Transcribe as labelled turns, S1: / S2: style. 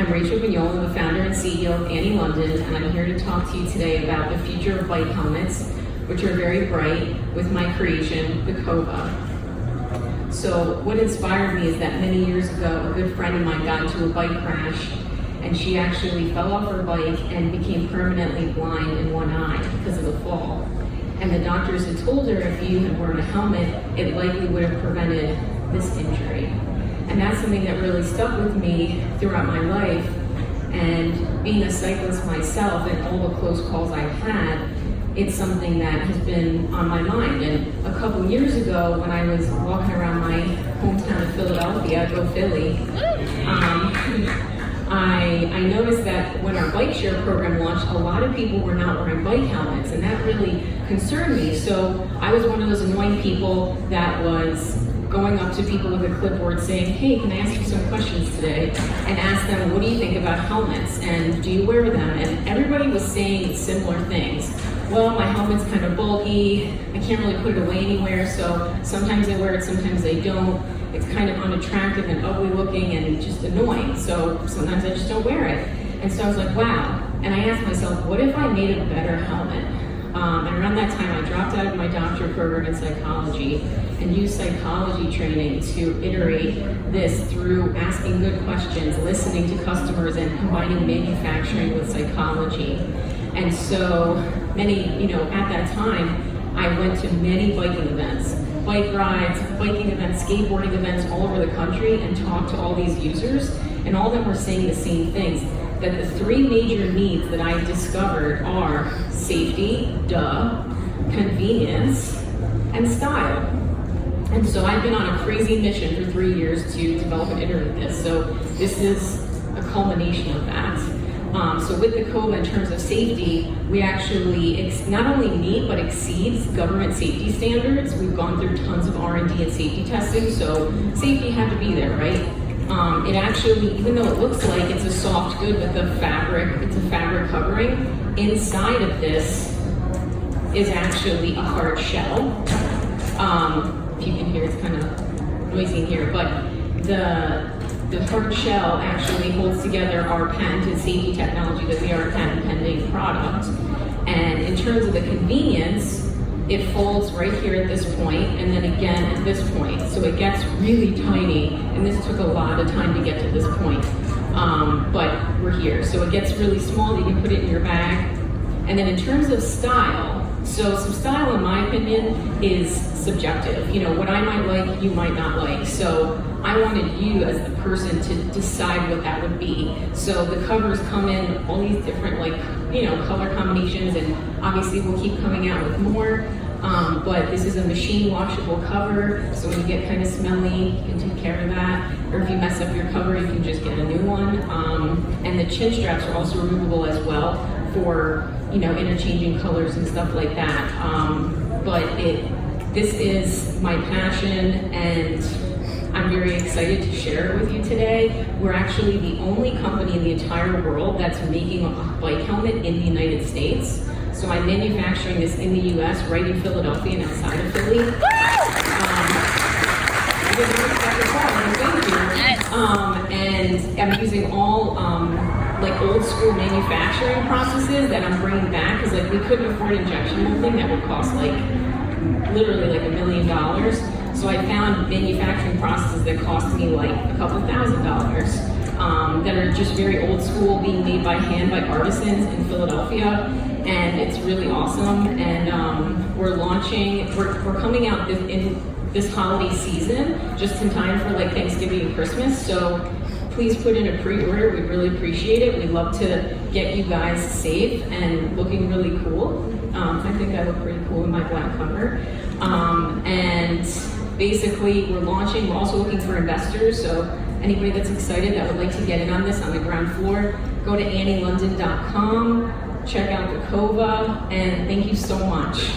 S1: Benyola, the founder and CEO of London, and I'm here to talk to you today about the future of bike helmets, which are very bright, with my creation, the Kova. So what inspired me is that many years ago, a good friend of mine got into a bike crash, and she actually fell off her bike and became permanently blind in one eye because of the fall. And the doctors had told her if you had worn a helmet, it likely would have prevented this injury. And that's something that really stuck with me throughout my life. And being a cyclist myself and all the close calls I've had, it's something that has been on my mind. And a couple years ago, when I was walking around my hometown of Philadelphia, go Philly, I noticed that when our bike share program launched, a lot of people were not wearing bike helmets, and that really concerned me. So I was one of those annoying people that was going up to people with a clipboard saying, hey, can I ask you some questions today? And ask them, what do you think about helmets? And do you wear them? And everybody was saying similar things. Well, my helmet's kind of bulky, I can't really put it away anywhere, so sometimes they wear it, sometimes they don't. It's kind of unattractive and ugly looking and just annoying, so sometimes I just don't wear it. And so I was like, wow. And I asked myself, what if I made a better helmet? And around that time, I dropped out of my doctorate program in psychology and used psychology training to iterate this through asking good questions, listening to customers, and combining manufacturing with psychology. And so at that time, I went to many biking events, bike rides, biking events, skateboarding events all over the country, and talked to all these users, and all of them were saying the same things, that the three major needs that I discovered are safety, convenience, and style. And so I've been on a crazy mission for 3 years to develop and iterate this. So this is a culmination of that. So with the Kova, in terms of safety, we actually not only meet but exceeds government safety standards. We've gone through tons of R&D and safety testing, so safety had to be there, right? It actually, even though it looks like it's a soft good with a fabric, it's a fabric covering, inside of this is actually a hard shell. If you can hear, it's kind of noisy in here, but the hard shell actually holds together our patented safety technology that we are a patent pending product. And in terms of the convenience, it folds right here at this point, and then again at this point. So it gets really tiny, and this took a lot of time to get to this point. But we're here. So it gets really small, you can put it in your bag. And then in terms of style, so some style, in my opinion, is subjective. What I might like, you might not like. So I wanted you as the person to decide what that would be. So the covers come in all these different color combinations, and obviously we'll keep coming out with more. But this is a machine washable cover, so when you get kind of smelly, you can take care of that. Or if you mess up your cover, you can just get a new one. And the chin straps are also removable as well for interchanging colors and stuff like that. But this is my passion, and I'm very excited to share it with you today. We're actually the only company in the entire world that's making a bike helmet in the United States. So I'm manufacturing this in the US, right in Philadelphia and outside of Philly. And I'm using all old school manufacturing processes that I'm bringing back, because we couldn't afford injection molding that would cost literally $1 million. So I found manufacturing processes that cost me a couple $1,000 that are just very old school, being made by hand by artisans in Philadelphia, and it's really awesome. And we're coming out in this holiday season, just in time for Thanksgiving and Christmas. So please put in a pre-order. We'd really appreciate it. We'd love to get you guys safe and looking really cool. I think I look pretty cool in my black cover. And basically, we're launching. We're also looking for investors. So anybody that's excited that would like to get in on this on the ground floor, go to AnnieLondon.com, check out the Kova, and thank you so much.